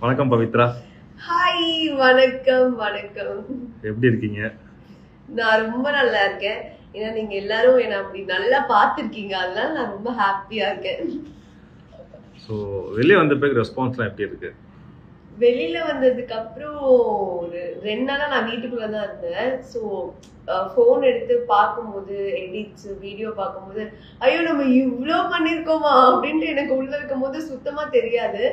வணக்கம் பவித்ரா. ஹாய், வணக்கம் வணக்கம். எப்படி இருக்கீங்க? நான் ரொம்ப நல்லா இருக்கேன். ஏன்னா நீங்க எல்லாரும் என்ன அப்படி நல்லா பார்த்துருக்கீங்க, அதனால நான் ரொம்ப ஹாப்பியா இருக்கேன். ஸோ வெளியே வந்த பிறகு ரெஸ்பான்ஸ்லாம் எப்படி இருக்கு? வெளியில வந்ததுக்கு அப்புறம் ஒரு 2 நாளா நான் வீட்டுக்குள்ள தான் இருந்தேன். ஸோ ஃபோன் எடுத்து பார்க்கும்போது, எடிட்ஸ் வீடியோ பார்க்கும்போது, ஐயோ நம்ம இவ்வளோ பண்ணியிருக்கோமா அப்படின்ட்டு எனக்கு உள்ள இருக்கும் போது சுத்தமா தெரியாது.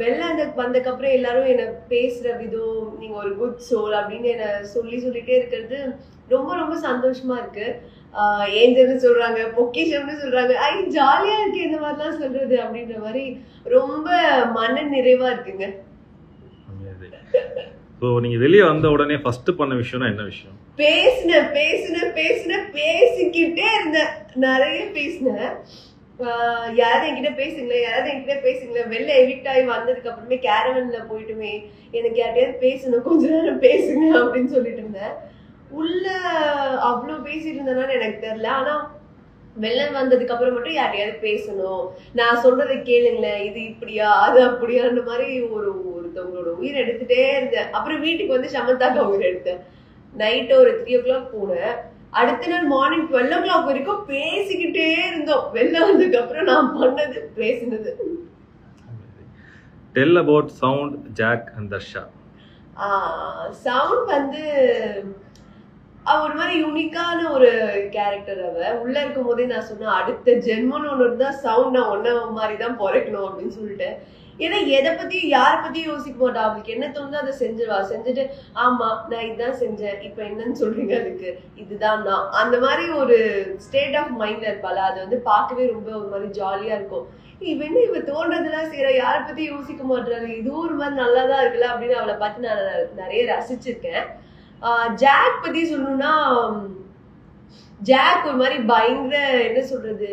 வெளில வந்ததுக்கப்புறம் எல்லாரும் என்ன பேசுற விதம், நீங்க ஒரு குட் சோல் அப்படின்னு என்ன சொல்லிட்டே இருக்கிறது ரொம்ப ரொம்ப சந்தோஷமா இருக்கு. ஏஞ்சல்னு சொல்றாங்க, பொக்கிஷம்னு சொல்றாங்க. ஜாலியா இருக்கு இந்த மாதிரிலாம் சொல்றது அப்படின்ற மாதிரி ரொம்ப மன நிறைவா இருக்குங்க. ஸோ நீங்க வெளியே வந்த உடனே ஃபர்ஸ்ட் பண்ண விஷயம்னா என்ன விஷயம்? பேசிக்கிட்டே இருந்தேன். நிறைய பேசினேன். யாராவது என்கிட்ட பேசுங்களேன். வெளில எவிக்ட் ஆகி வந்ததுக்கு அப்புறமே கேரவன்ல போயிட்டுமே எனக்கு யார்ட்டையாவது பேசணும், கொஞ்ச நேரம் பேசுங்க அப்படின்னு சொல்லிட்டு இருந்தேன். உள்ள அவ்வளவு பேசிட்டு இருந்தேன்னு எனக்கு தெரியல. ஆனா வெளில வந்ததுக்கு அப்புறம் மட்டும் யாரையாவது பேசணும், நான் சொல்றதை கேளுங்களேன், இது இப்படியா அது அப்படியான்ற மாதிரி ஒருத்தவங்களோட உயிர் எடுத்துட்டே இருந்தேன். அப்புறம் வீட்டுக்கு வந்து சமந்தாக்கா உயிர் எடுத்தேன். நைட்டு ஒரு 3 o'clock போனேன். அடுத்த நாள் மார்னிங் 12 o'clock வரைக்கும் பேசிக்கிட்டே இருந்தோம். வெளில வந்ததுக்கு அப்புறம் நான் பண்ணது பேசினது. Tell about sound, Jack and Darsha. Sound வந்து அவ ஒரு மாதிரி யூனிக்கான ஒரு கேரக்டர். அவ உள்ள இருக்கும் போதே நான் சொன்னேன், அடுத்த ஜென்மன்னு ஒண்ணு இருந்தா சவுண்ட் நான் ஒன்ன மாதிரிதான் பிறக்கணும் அப்படின்னு சொல்லிட்டு. ஏன்னா எதை பத்தி யார பத்தி யோசிக்க மாட்டா. அவளுக்கு என்ன தோணுதோ அதை செஞ்சிருவா. செஞ்சுட்டு ஆமா நான் இதுதான் செஞ்சேன், இப்ப என்னன்னு சொல்றீங்க, அதுக்கு இதுதான் நான், அந்த மாதிரி ஒரு ஸ்டேட் ஆஃப் மைண்ட்ல இருப்பாள். அது வந்து பார்க்கவே ரொம்ப ஒரு மாதிரி ஜாலியா இருக்கும். இவ தோன்றதெல்லாம் செய்யற, யார பத்தி யோசிக்க மாட்டாரு, இதுவும் ஒரு மாதிரி நல்லாதான் இருக்குல்ல அப்படின்னு அவளை பார்த்து நான் நிறைய ரசிச்சிருக்கேன். ஜாக் பத்தி சொல்லணும்னா, ஜாக் ஒரு மாதிரி பயங்கர என்ன சொல்றது,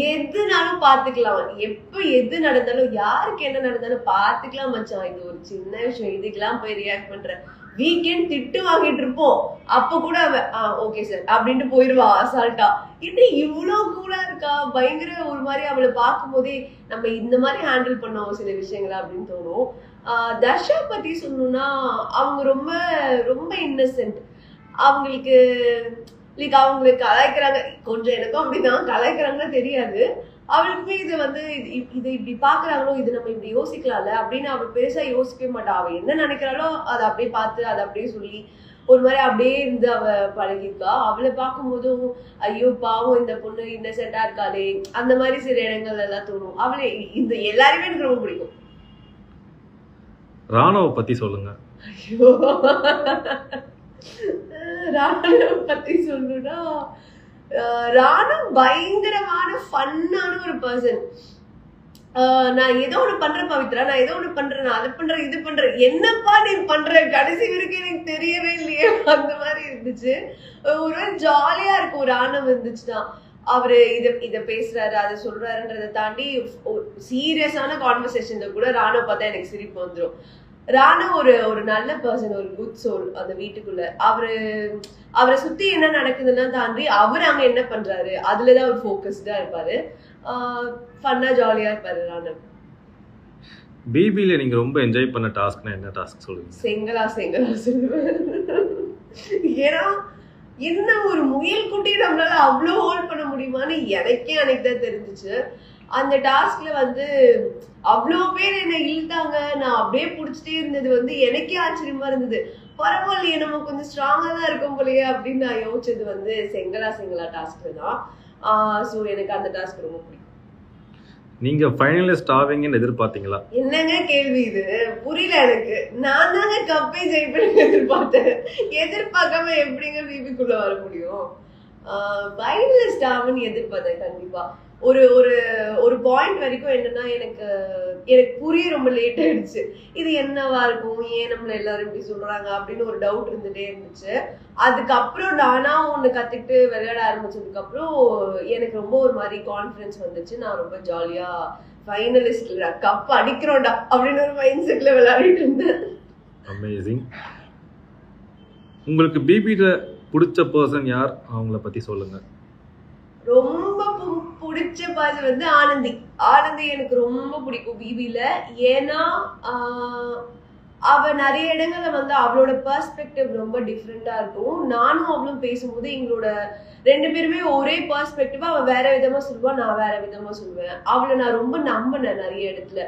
எதுனாலும் பாத்துக்கலாம், எப்ப எது நடந்தாலும் யாருக்கு என்ன நடந்தாலும் பாத்துக்கலாம் மச்சான், இது ஒரு சின்ன விஷயம், இதுக்கெல்லாம் போய் ரியாக்ட் பண்ற. வீக்கெண்ட் திட்டு வாங்கிட்டு இருப்போம், அப்ப கூட அவ ஓகே சார் அப்படின்ட்டு போயிருவா அசால்ட்டா. இது இவ்வளவு கூலா இருக்கா, பயங்கர ஒரு மாதிரி அவளை பார்க்கும் போதே நம்ம இந்த மாதிரி ஹேண்டில் பண்ணோம் சில விஷயங்களா அப்படின்னு தோணும். தர்ஷா பத்தி சொல்லணும்னா, அவங்க ரொம்ப ரொம்ப இன்னசென்ட். அவங்களுக்கு அவங்களுக்கு கலாய்க்கிறாங்க, கொஞ்சம் எனக்கும் அப்படிதான் கலாய்க்கிறாங்கன்னு தெரியாது. அவளுக்குமே இது வந்து இது இப்படி பாக்குறாங்களோ, இது நம்ம இப்படி யோசிக்கலாம்ல அப்படின்னு அவள் பெருசா யோசிக்கவே மாட்டா. அவ என்ன நினைக்கிறாளோ அதை அப்படியே பார்த்து அதை அப்படியே சொல்லி ஒரு மாதிரி அப்படியே இருந்து அவ பழகிருக்கா. அவளை பார்க்கும் போதும் ஐயோ பாவம் இந்த பொண்ணு இன்னசென்ட்டா இருக்காளே, அந்த மாதிரி சில இடங்கள்ல எல்லாம் தோணும். அவளை இந்த எல்லாருமே எனக்கு ரொம்ப பிடிக்கும். ராணுவ பத்தி சொல்லுங்க. ஐயோ ராணுவ பத்தி சொல்லுனா, ராணுவ பயங்கரமான ஃபன்னான ஒரு பர்சன். நான் ஏதோ ஒண்ணு பண்றேன் பவித்ரா, நான் ஏதோ ஒண்ணு பண்றேன், நான் அதை பண்றேன் இது பண்றேன், என்னப்பா நீ பண்ற, கடைசி வரைக்கும் எனக்கு தெரியவே இல்லையே, அந்த மாதிரி இருந்துச்சு. ஒரு ஜாலியா இருக்கும் ராணுவ இருந்துச்சுன்னா. அவரு இத பேசுறாரு அதை சொல்றாருன்றதை தாண்டி சீரியஸான கான்வர்சேஷன்ல கூட ராணுவ பார்த்தா எனக்கு சிரிப்பு வந்துடும். ராணா ஒரு நல்ல பர்சன், ஒரு குட் சோல் அந்த வீட்டுக்குள்ள. அவரை சுத்தி என்ன நடக்குதுன்னா தாண்டி அவர் அங்க என்ன பண்றாரு அதுலதான் அவர் போக்கஸ்டா இருப்பாரு. ஃபன்னா ஜாலியா இருப்பாரு ராணா. பிபில நீங்க ரொம்ப என்ஜாய் பண்ண டாஸ்க்னா என்ன டாஸ்க் சொல்லுங்க? செங்கலா சொல்லுவேன். ஏன்னா என்ன ஒரு முயல் குட்டி நம்மளால அவ்வளவு ஹோல்ட் பண்ண முடியுமான்னு எனக்கே அன்னைக்கு தான் தெரிஞ்சிச்சு. அந்த டாஸ்க்ல வந்து அவ்வளோ பேர் என்ன இழுத்தாங்க, நான் அப்படியே புடிச்சிட்டே இருந்தது வந்து எனக்கே ஆச்சரியமா இருந்தது. பரவாயில்லையே நம்ம கொஞ்சம் ஸ்ட்ராங்கா தான் இருக்கும் போலயே அப்படின்னு நான் யோசிச்சது வந்து செங்கலா டாஸ்க்ல தான். சோ எனக்கு அந்த டாஸ்க் ரொம்ப பிடிக்கும். நீங்க ஃபைனலிஸ்ட் ஆவீங்கன்னு எதிர்பார்த்தீங்களா? என்னங்க கேள்வி இது, புரியல எனக்கு. நான் தாங்க கப்பை ஜெயிப்பேன்னு எதிர்பார்த்தேன். எதிர்பார்க்காம எப்படிங்க பிபிக்குள்ள வர முடியும்? ஃபைனலிஸ்ட் ஆவன்னு எதிர்பார்த்தேன் கண்டிப்பா. ஒரு பாயிண்ட் வரைக்கும் என்னன்னா, எனக்கு புரிய ரொம்ப லேட் ஆயிடுச்சு. இது என்னவா இருக்கும், ஏன் நம்மள எல்லாரும் இப்படி சொல்றாங்க அப்படின்னு ஒரு டவுட் இருந்துட்டே இருந்துச்சு. அதுக்கப்புறம் நானா ஒண்ணு கத்துக்கிட்டு விளையாட ஆரம்பிச்சதுக்கு அப்புறம் எனக்கு ரொம்ப ஒரு மாதிரி கான்பிடன்ஸ் வந்துச்சு. நான் ரொம்ப ஜாலியா ஃபைனலிஸ்ட்ல கப் அடிக்கிறோம்டா அப்படின்னு ஒரு மைண்ட் செட்ல விளையாடிட்டு இருந்தேன். அமேசிங். உங்களுக்கு பிபில பிடிச்ச பர்சன் யார், அவங்கள பத்தி சொல்லுங்க. ரொம்ப பிடிச்ச பாட்டு வந்து ஆனந்தி. ஆனந்தி எனக்கு ரொம்ப பிடிக்கும் பிபில. ஏன்னா அவ நிறைய இடங்கள்ல வந்து அவளோட பெர்ஸ்பெக்டிவ் ரொம்ப டிஃப்ரெண்டா இருக்கும். நானும் அவளும் பேசும்போது எங்களோட 2 பேருமே ஒரே பெர்ஸ்பெக்டிவா அவ வேற விதமா சொல்லுவா, நான் வேற விதமா சொல்லுவேன். அவளை நான் ரொம்ப நம்பினேன் நிறைய இடத்துல.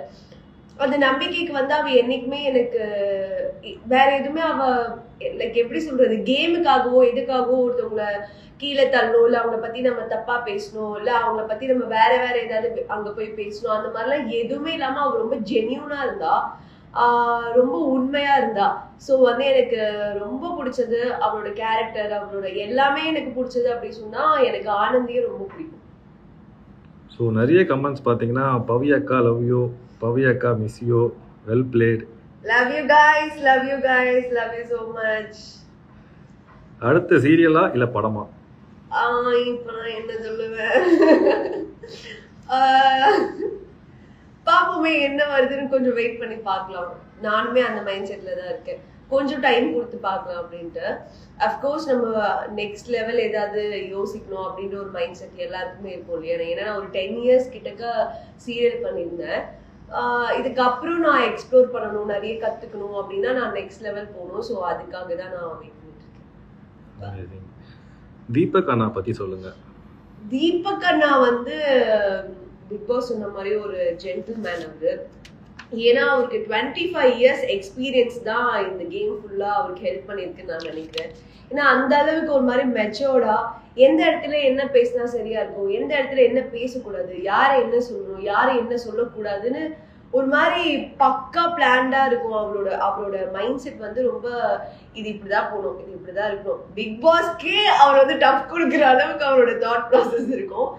அந்த நம்பிக்கைக்கு வந்து அவ என்னைக்குமே எனக்கு வேற எதுவுமே அவ லைக் எப்படி சொல்றது, கேமுக்காகவோ எதுக்காகவோ ஒருத்தவங்களை கீழே தள்ளணும், இல்ல அவங்கள பத்தி நம்ம தப்பா பேசணும், இல்ல அவங்கள பத்தி நம்ம வேற ஏதாவது அங்க போய் பேசணும், அந்த மாதிரிலாம் எதுவுமே இல்லாம அவ ரொம்ப ஜென்யூனா இருந்தா, ரொம்ப உண்மையா இருந்தா. ஸோ வந்து எனக்கு ரொம்ப பிடிச்சது அவளோட கேரக்டர், அவளோட எல்லாமே எனக்கு பிடிச்சது. அப்படி சொன்னா எனக்கு ஆனந்தியும் ரொம்ப பிடிக்கும். ஸோ நிறைய கமெண்ட்ஸ் பார்த்தீங்கன்னா பவி அக்கா லவ் யூ, பவி அக்கா miss you, well plate. Love you guys, love you guys, love you so much. அடுத்த சீரியலா இல்ல படமா? இப்ப நான் என்ன சொல்லுவேன், பாப்போமே என்ன வருதுன்னு கொஞ்சம் வெயிட் பண்ணி பார்க்கலாம். நானுமே அந்த மைண்ட் செட்ல தான் இருக்கேன், கொஞ்சம் டைம் கொடுத்து பார்க்கலாம் அப்படின்ட்டு. அஃப்கோர்ஸ் நம்ம நெக்ஸ்ட் லெவல் ஏதாவது யோசிக்கணும் அப்படின்ற ஒரு மைண்ட் செட் எல்லாருக்குமே இருக்கும் இல்லையா. ஏன்னா நான் ஒரு 10 years கிட்டக்க சீரியல் பண்ணியிருந்தேன். இதுக்கப்புறம் நான் எக்ஸ்ப்ளோர் பண்ணணும், நிறைய கத்துக்கணும் அப்படின்னா நான் நெக்ஸ்ட் லெவல் போகணும். ஸோ அதுக்காக தான் நான் வெயிட் பண்ணிட்டு இருக்கேன். தீபக் அண்ணா பத்தி சொல்லுங்க. தீபக் அண்ணா வந்து பிக் பாஸ் சொன்ன மாதிரி ஒரு ஜென்டில்மேன் அவரு. ஏன்னா அவருக்கு 25 years எக்ஸ்பீரியன்ஸ் தான் இந்த கேம் ஃபுல்லா அவருக்கு ஹெல்ப் பண்ணிருக்குன்னு நான் நினைக்கிறேன். ஏன்னா அந்த அளவுக்கு ஒரு மாதிரி மெச்சோர்டா எந்த இடத்துல என்ன பேசினா சரியா இருக்கும், எந்த இடத்துல என்ன பேசக்கூடாது, யாரை என்ன சொல்லணும், யாரை என்ன சொல்லக்கூடாதுன்னு ஒரு மாதிரி பக்கா பிளான்டா இருக்கும். அவரோட மைண்ட் செட் வந்து ரொம்ப இது இப்படிதான் போகணும், இது இப்படிதான் இருக்கணும். பிக் பாஸ்க்கே அவர் வந்து டஃப் கொடுக்குற அளவுக்கு அவரோட தாட் ப்ராசஸ் இருக்கும்.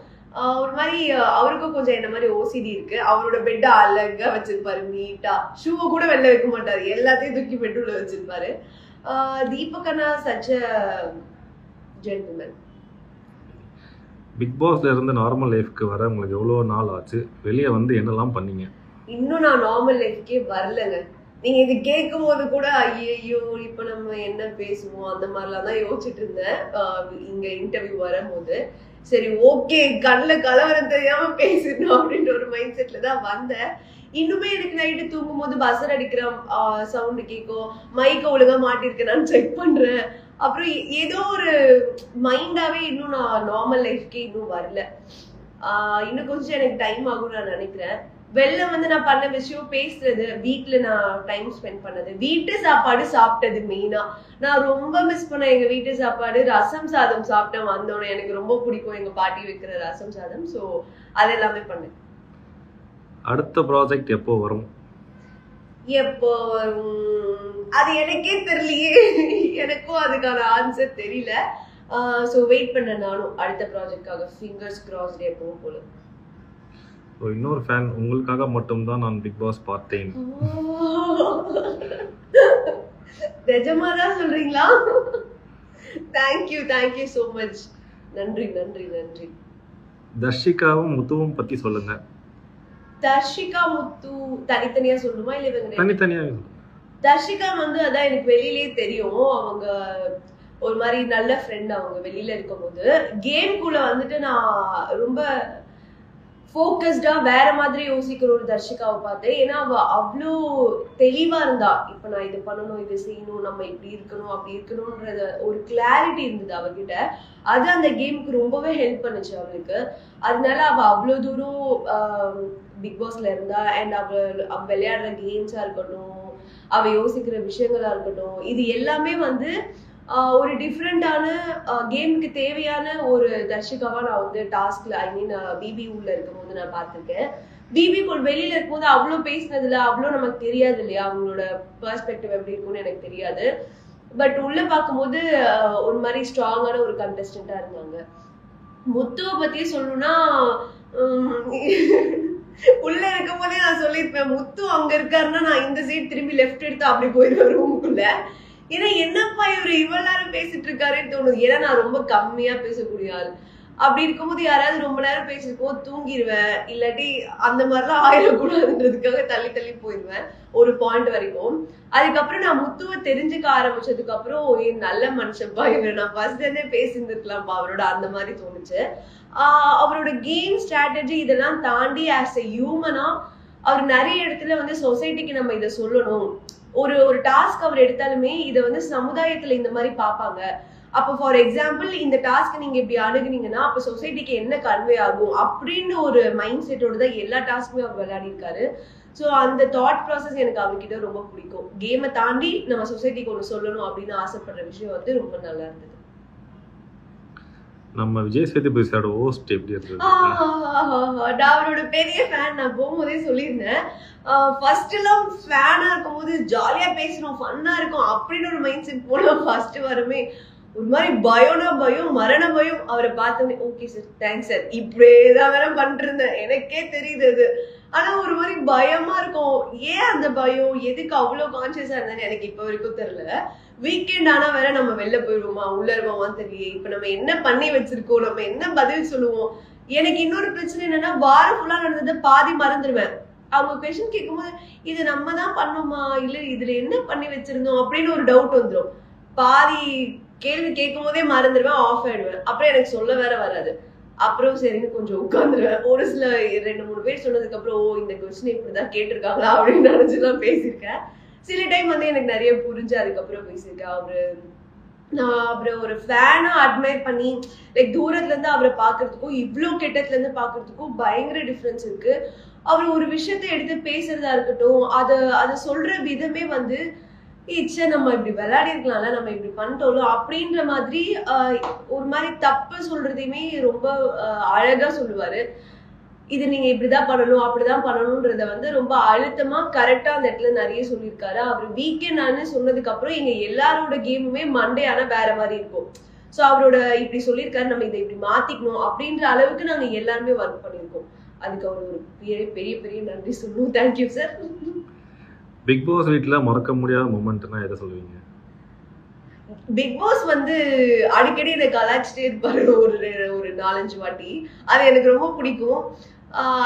ஒரு மாதிரி அவருக்கும் கொஞ்சம் என்ன மாதிரி ஓசிடி இருக்கு. அவரோட பெட்டை அழகா வச்சிருப்பாரு, நீட்டா ஷூவை கூட வெளில வைக்க மாட்டாரு, எல்லாத்தையும் தூக்கி பெட்டுள்ள வச்சிருப்பாரு. தீபக் அண்ணா சச் a gentleman. பிக் பாஸ்ல இருந்து நார்மல் லைஃப்க்கு வர உங்களுக்கு எவ்வளவு நாள் ஆச்சு? வெளியே வந்து என்னெல்லாம் பண்ணீங்க? இன்னும் நான் நார்மல் லைஃப்க்கே வரலங்க. நீங்க இது கேட்கும் போது கூட ஐயோ இப்ப நம்ம என்ன பேசுவோம் அந்த மாதிரிலாம் தான் யோசிச்சுட்டு இருந்தேன். இங்க இன்டர்வியூ வரும்போது சரி ஓகே கண்ணில் கலவரம் தெரியாம பேசணும் அப்படின்ற ஒரு மைண்ட் செட்ல தான் வந்தேன். இன்னுமே எனக்கு நைட்டு தூங்கும் போது பஸ்ஸர் அடிக்கிற சவுண்டு கேட்கும், மைக்க ஒழுங்கா மாட்டிருக்கேன் நான் செக் பண்றேன். அப்புறம் ஏதோ ஒரு மைண்டாவே இன்னும் நான் நார்மல் லைஃப்க்கே இன்னும் வரல. இன்னும் கொஞ்சம் எனக்கு டைம் ஆகும்னு நான் நினைக்கிறேன். வெளில வந்து நான் பண்ண விஷயம் பேசுறது, வீட்டுல நான் டைம் ஸ்பெண்ட் பண்ணது, வீட்டு சாப்பாடு சாப்பிட்டது மெயினா. நான் ரொம்ப மிஸ் பண்ணேன் எங்க வீட்டு சாப்பாடு. ரசம் சாதம் சாப்பிட்டேன் வந்தோடனே, எனக்கு ரொம்ப பிடிக்கும் எங்க பாட்டி வைக்கிற ரசம் சாதம். ஸோ அது எல்லாமே பண்ணேன். அடுத்த ப்ராஜெக்ட் எப்போ வரும்? எப்போ வரும் அது எனக்கே தெரியலையே. எனக்கும் அதுக்கான ஆன்சர் தெரியல. ஸோ வெயிட் பண்ண நானும் அடுத்த ப்ராஜெக்ட்காக. ஃபிங்கர்ஸ் கிராஸ்ட் எப்பவும் போல. இன்னொரு ஃபேன், உங்களுக்காக மட்டும்தான் நான் பிக் பாஸ் பார்த்தேன். நிஜமாதான் சொல்றீங்களா? Thank you so much. நன்றி. தர்ஷிகாவும் முத்துவும் பத்தி சொல்லுங்க. தர்ஷிகா முத்து தனித்தனியா சொல்லணுமா இல்ல இவங்க தனித்தனியா? தர்ஷிகா வந்து அதான் எனக்கு வெளியிலே தெரியும். அவங்க ஒரு மாதிரி நல்ல ஃப்ரெண்ட். அவங்க வெளியில இருக்கும் போது கேம்குள்ள வந்துட்டு நான் ரொம்ப ஃபோக்கஸ்டா வேற மாதிரி யோசிக்கிற ஒரு தர்ஷிகாவை பார்த்தேன். ஏன்னா அவ அவ்வளோ தெளிவா இருந்தா. இப்ப நான் இது பண்ணணும், இது செய்யணும், நம்ம இப்படி இருக்கணும் அப்படி இருக்கணும்ன்றது ஒரு கிளாரிட்டி இருந்தது அவகிட்ட. அது அந்த கேமுக்கு ரொம்பவே ஹெல்ப் பண்ணுச்சு அவளுக்கு. அதனால அவ அவ்வளோ தூரம் பிக் பாஸ்ல இருந்தா. அண்ட் அவ விளையாடுற கேம்ஸா இருக்கட்டும், அவ யோசிக்கிற விஷயங்களா இருக்கட்டும், இது எல்லாமே வந்து ஒரு டிஃப்ரெண்டான கேமுக்கு தேவையான ஒரு தர்ஷிகாவா நான் வந்து டாஸ்க்ல பிபி உள்ள இருக்கும் போது நான் பார்த்திருக்கேன். பிபி வெளியில இருக்கும்போது அவ்வளோ பேசினதுல அவ்வளோ நமக்கு தெரியாது இல்லையா, அவங்களோட பெர்ஸ்பெக்டிவ் எப்படி இருக்கும்னு எனக்கு தெரியாது. பட் உள்ள பார்க்கும்போது ஒரு மாதிரி ஸ்ட்ராங்கான ஒரு கண்டஸ்டண்டா இருந்தாங்க. முத்துவை பத்தியே சொல்லணும்னா உள்ள இருக்கும் போதே நான் சொல்லியிருப்பேன், முத்து அங்க இருக்காருன்னா நான் இந்த சைடு திரும்பி லெஃப்ட் எடுத்து அப்படி போயிருவேன் ரூமுக்குள்ள. ஏன்னா என்னப்பா இவரு இவ்வளவு நேரம் பேசிட்டு இருக்காருன்னு தோணுது. ஏன்னா நான் ரொம்ப கம்மியா பேசக்கூடிய ஆள். அப்படி இருக்கும்போது யாராவது ரொம்ப நேரம் பேசிருக்கோம் தூங்கிடுவேன், இல்லாட்டி அந்த மாதிரிலாம் ஆயிடக்கூடாதுன்றதுக்காக தள்ளி போயிடுவேன் ஒரு பாயிண்ட் வரைக்கும். அதுக்கப்புறம் நான் முத்துவை தெரிஞ்சுக்க ஆரம்பிச்சதுக்கு அப்புறம் நல்ல மனுஷப்பா இவரு, நான் ஃபர்ஸ்ட் இருந்தே பேசியிருந்துருக்கலாம்ப்பா அவரோட, அந்த மாதிரி தோணுச்சு. அவரோட கேம் ஸ்ட்ராட்டஜி இதெல்லாம் தாண்டி ஆஸ் எ ஹியூமனா அவர் நிறைய இடத்துல வந்து சொசைட்டிக்கு நம்ம இதை சொல்லணும், ஒரு ஒரு டாஸ்க் அவர் எடுத்தாலுமே இதை வந்து சமுதாயத்துல இந்த மாதிரி பார்ப்பாங்க. அப்போ ஃபார் எக்ஸாம்பிள் இந்த டாஸ்க் நீங்க இப்படி அணுகுனீங்கன்னா அப்ப சொசைட்டிக்கு என்ன கன்வே ஆகும் அப்படின்னு ஒரு மைண்ட் செட்டோட தான் எல்லா டாஸ்க்குமே அவர் விளையாடி இருக்காரு. ஸோ அந்த தாட் ப்ராசஸ் எனக்கு அவர்கிட்ட ரொம்ப பிடிக்கும். கேமை தாண்டி நம்ம சொசைட்டிக்கு ஒன்று சொல்லணும் அப்படின்னு ஆசைப்படுற விஷயம் வந்து ரொம்ப நல்லா இருந்தது. நம்ம விஜய் சேதுபதி சாரோட ஹோஸ்ட் எப்படி இருந்தது? நான் அவரோட பெரிய ஃபேன். நான் போகும்போதே சொல்லியிருந்தேன், ஃபர்ஸ்ட் எல்லாம் ஃபேனா இருக்கும்போது ஜாலியா பேசணும், ஃபன்னா இருக்கும் அப்படின்னு ஒரு மைண்ட் செட் போல ஃபர்ஸ்ட் வரமே ஒரு மாதிரி பயம்னா பயம், மரண பயம். அவரை பார்த்தோன்னே ஓகே சார், தேங்க்ஸ் சார், இப்படியேதான் வேற பண்ணிருந்தேன், எனக்கே தெரியுது அது. ஆனா ஒரு மாதிரி பயமா இருக்கும். ஏன் அந்த பயம், எதுக்கு அவ்வளவு கான்சியஸா இருந்தேன்னு எனக்கு இப்ப வரைக்கும் தெரியல. வீக்கெண்ட் ஆனா வேற நம்ம வெளில போயிடுவோமா, உள்ள இருவோமான்னு தெரியல. இப்ப நம்ம என்ன பண்ணி வச்சிருக்கோம், நம்ம என்ன பதில் சொல்லுவோம். எனக்கு இன்னொரு பிரச்சனை என்னன்னா, வாரம் ஃபுல்லா நடந்ததை பாதி மறந்துடுவேன். அவங்க கொஸ்டின் கேட்கும்போது இது நம்ம தான் பண்ணோமா, இல்ல இதுல என்ன பண்ணி வச்சிருந்தோம் அப்படின்னு ஒரு டவுட் வந்துடும். பாதி கேள்வி கேட்கும் போதே மறந்துடுவேன், ஆஃப் ஆயிடுவேன். அப்புறம் எனக்கு சொல்ல வேற வராது. அப்புறம் சரின்னு கொஞ்சம் உட்காந்துருவேன். ஒரு சில 2-3 பேர் சொன்னதுக்கு அப்புறம் ஓ இந்த கொஸ்டின் இப்படிதான் கேட்டிருக்காங்களா அப்படின்னு நினைச்சுதான் பேசியிருக்கேன். சில டைம் வந்து எனக்கு நிறைய புரிஞ்சு அதுக்கப்புறம் பேசியிருக்கேன். நான் அவரை ஒரு ஃபேனா அட்மையர் பண்ணி லைக் தூரத்துல இருந்து அவரை பாக்குறதுக்கும் இவ்வளவு கெட்டத்துல இருந்து பாக்குறதுக்கும் பயங்கர டிஃபரன்ஸ் இருக்கு. அவர் ஒரு விஷயத்த எடுத்து பேசுறதா இருக்கட்டும், அதை சொல்ற விதமே வந்து ஈச்சா நம்ம இப்படி விளையாடி இருக்கலாம்ல, நம்ம இப்படி பண்ணிட்டோம் அப்படின்ற மாதிரி ஒரு மாதிரி தப்பு சொல்றதையுமே ரொம்ப அழகா சொல்லுவாரு. இது நீங்க இப்படிதான் பண்ணணும் அப்படிதான் பண்ணணும்ன்றத வந்து ரொம்ப அழுத்தமா கரெக்டா அந்த இடத்துல நிறைய சொல்லியிருக்காரு. அவர் வீக்கெண்ட் சொன்னதுக்கு அப்புறம் எங்க எல்லாரோட கேமுமே மண்டே ஆனா வேற மாதிரி இருக்கும். சோ அவரோட இப்படி சொல்லியிருக்காரு, நம்ம இதை இப்படி மாத்திக்கணும் அப்படின்ற அளவுக்கு நாங்க எல்லாருமே ஒர்க் பண்ணிருக்கோம். அதுக்கு அவர் ஒரு பெரிய பெரிய நன்றி சொல்லணும். Thank you sir. பிக் பாஸ் வீட்ல மறக்க முடியாத மொமெண்ட்னா எதை சொல்லுவீங்க? பிக் பாஸ் வந்து அடிக்கடி இதை கலாச்சிட்டே இருப்பாரு ஒரு 4-5 வாட்டி. அது எனக்கு ரொம்ப பிடிக்கும்.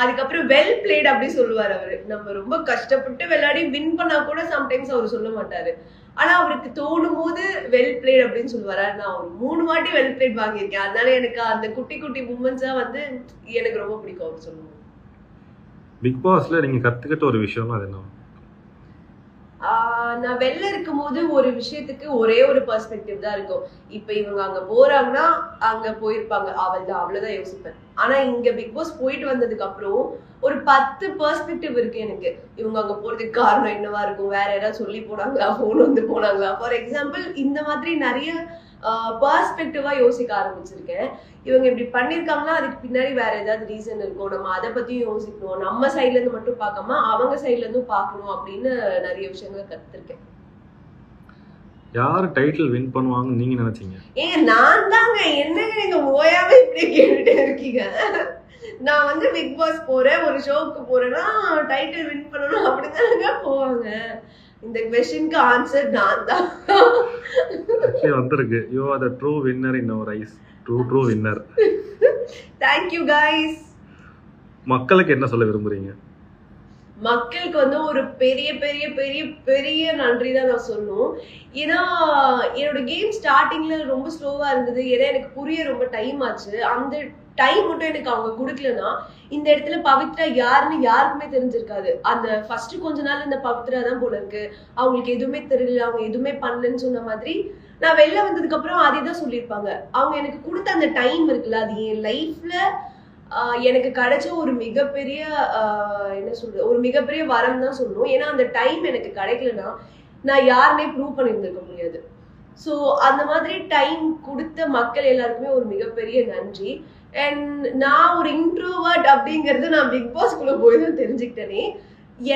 அதுக்கப்புறம் வெல் பிளேட் அப்படி சொல்லுவாரு அவரு. நம்ம ரொம்ப கஷ்டப்பட்டு விளையாடி வின் பண்ணா கூட சம்டைம்ஸ் அவர் சொல்ல மாட்டாரு. ஆனா அவருக்கு தோணும் போது வெல் பிளேட் அப்படின்னு சொல்லுவாரு. நான் ஒரு 3 வாட்டி வெல் பிளேட் வாங்கியிருக்கேன். அதனால எனக்கு அந்த குட்டி குட்டி மூமெண்ட்ஸா வந்து எனக்கு ரொம்ப பிடிக்கும் அவர் சொல்லுவாங்க. பிக் பாஸ்ல நீங்க கத்துக்கிட்ட ஒரு விஷயம்னா அது என்ன? நான் வெளில இருக்கும் போது ஒரு விஷயத்துக்கு ஒரே ஒரு பெர்ஸ்பெக்டிவ் தான் இருக்கும். இப்ப இவங்க அங்க போறாங்கன்னா அங்க போயிருப்பாங்க, அவ்வளவுதான் யோசிப்பேன். ஆனா இங்க பிக் பாஸ் போயிட்டு வந்ததுக்கு அப்புறம் ஒரு 10 பெர்ஸ்பெக்டிவ் இருக்கு எனக்கு. இவங்க அங்க போறதுக்கு காரணம் என்னவா இருக்கும், வேற யாராவது சொல்லி போனாங்களா, போன் வந்து போனாங்களா. ஃபார் எக்ஸாம்பிள் இந்த மாதிரி நிறைய பெர்ஸ்பெக்டிவா யோசிக்க ஆரம்பிச்சிருக்கேன். இவங்க இப்படி பண்ணிருக்காங்கன்னா அதுக்கு பின்னாடி வேற ஏதாவது ரீசன் இருக்கும், நம்ம அதை பத்தியும் யோசிக்கணும், நம்ம சைட்ல இருந்து மட்டும் பார்க்காம அவங்க சைட்ல இருந்தும் பார்க்கணும் அப்படின்னு நிறைய விஷயங்களை கத்துருக்கேன். யார் டைட்டில் வின் பண்ணுவாங்கன்னு நீங்க நினைச்சீங்க? நான் தாங்க. என்னங்க நீங்க ஓயாம இப்படி கேட்டுட்டே இருக்கீங்க. நான் வந்து பிக் பாஸ் போறேன், ஒரு ஷோக்கு போறேன்னா டைட்டில் வின் பண்ணணும் அப்படிதானங்க போவாங்க. இந்த क्वेश्चनக்கு ஆன்சர் நான் தான். actually வந்திருக்கு. you are the true winner in our eyes. true winner. thank you guys. மக்களுக்கு என்ன சொல்ல விரும்புறீங்க? மக்களுக்கு வந்து ஒரு பெரிய பெரிய பெரிய பெரிய நன்றி தான் நான் சொல்லணும். ஏன்னா என்னோட கேம் ஸ்டார்டிங்ல ரொம்ப ஸ்லோவா இருந்தது. ஏன்னா எனக்கு புரிய ரொம்ப டைம் ஆச்சு. அந்த டைம் மட்டும் எனக்கு அவங்க கொடுக்கலன்னா இந்த இடத்துல பவித்ரா யாருன்னு யாருக்குமே தெரிஞ்சிருக்காது. அந்த ஃபர்ஸ்ட் கொஞ்ச நாள் இந்த பவித்ரா தான் போல இருக்கு, அவங்களுக்கு எதுவுமே தெரியல, அவங்க எதுவுமே பண்ணலன்னு சொன்ன மாதிரி நான் வெளில வந்ததுக்கு அப்புறம் அதே தான் சொல்லியிருப்பாங்க. அவங்க எனக்கு கொடுத்த அந்த டைம் இருக்குல்ல, அது என் லைஃப்ல எனக்கு கிடைச்ச ஒரு மிகப்பெரிய என்ன சொல்றது, ஒரு மிகப்பெரிய வரம் தான் சொல்லணும். ஏன்னா அந்த டைம் எனக்கு கிடைக்கலன்னா நான் யாருன்னே ப்ரூவ் பண்ணியிருந்திருக்க முடியாது. ஸோ அந்த மாதிரி டைம் கொடுத்த மக்கள் எல்லாருக்குமே ஒரு மிகப்பெரிய நன்றி. அண்ட் நான் ஒரு இன்ட்ரோவர்ட் அப்படிங்கறது நான் பிக் பாஸ்குள்ள போய் தான் தெரிஞ்சுக்கிட்டேனே.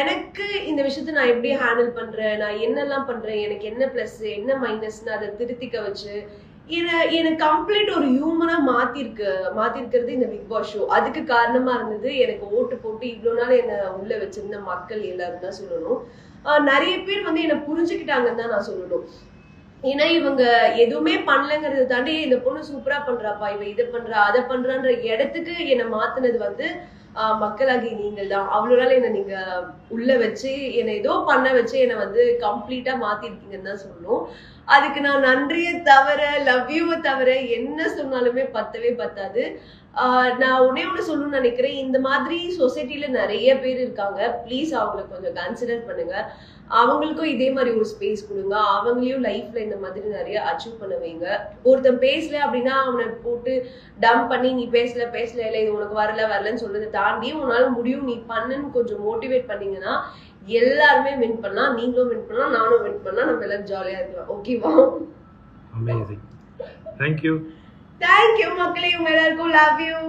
எனக்கு இந்த விஷயத்த நான் எப்படி ஹேண்டில் பண்றேன், நான் என்னெல்லாம் பண்றேன், எனக்கு என்ன பிளஸ் என்ன மைனஸ்ன்னு அதை திருத்திக்க வச்சு எனக்கு கம்ப்ளீட் ஒரு ஹியூமனா மாத்திருக்கிறது இந்த பிக் பாஸ் ஷோ. அதுக்கு காரணமா இருந்தது எனக்கு ஓட்டு போட்டு இவ்வளவு நாள் என்ன உள்ள வச்சிருந்த மக்கள் எல்லாரும் தான் சொல்லணும். நிறைய பேர் வந்து என்ன புரிஞ்சுக்கிட்டாங்கன்னு தான் நான் சொல்லணும். ஏன்னா இவங்க எதுவுமே பண்ணலங்கிறத தாண்டி இந்த பொண்ணு சூப்பரா பண்றாப்பா, இவ இதை பண்றா அதை பண்றான்ற இடத்துக்கு என்னை மாத்தினது வந்து மக்களாகி நீங்கள் தான். அவ்வளவு நாள் என்ன நீங்க உள்ள வச்சு என்னை ஏதோ பண்ண வச்சு என்னை வந்து கம்ப்ளீட்டா மாத்திருக்கீங்கன்னு தான் சொல்லணும். அதுக்கு நான் நன்றியை தவிர லவ் யூவை தவிர என்ன சொன்னாலுமே பத்தவே பத்தாது. நான் ஒன்னே ஒண்ணு சொல்லணும்னு நினைக்கிறேன், இந்த மாதிரி சொசைட்டில நிறைய பேர் இருக்காங்க, ப்ளீஸ் அவங்களை கொஞ்சம் கன்சிடர் பண்ணுங்க. அவங்களுக்கும் இதே மாதிரி ஒரு ஸ்பேஸ் கொடுங்க. அவங்களையும் லைஃப்ல இந்த மாதிரி நிறைய அச்சீவ் பண்ண வைங்க. ஒருத்தன் பேசல அப்படின்னா அவனை போட்டு டம்ப் பண்ணி நீ பேசல இல்லை இது உனக்கு வரலன்னு சொல்றதை தாண்டி உன்னால முடியும் நீ பண்ணுன்னு கொஞ்சம் மோட்டிவேட் பண்ணீங்கன்னா எல்லாருமே வின் பண்ணலாம். நீங்களும் வின் பண்ணலாம், நானும் வின் பண்ணலாம், நம்ம எல்லாரும் ஜாலியா இருக்கலாம். ஓகேவா? அமேசிங். தேங்க்யூ மக்களே, உங்க எல்லாருக்கும் லவ் யூ.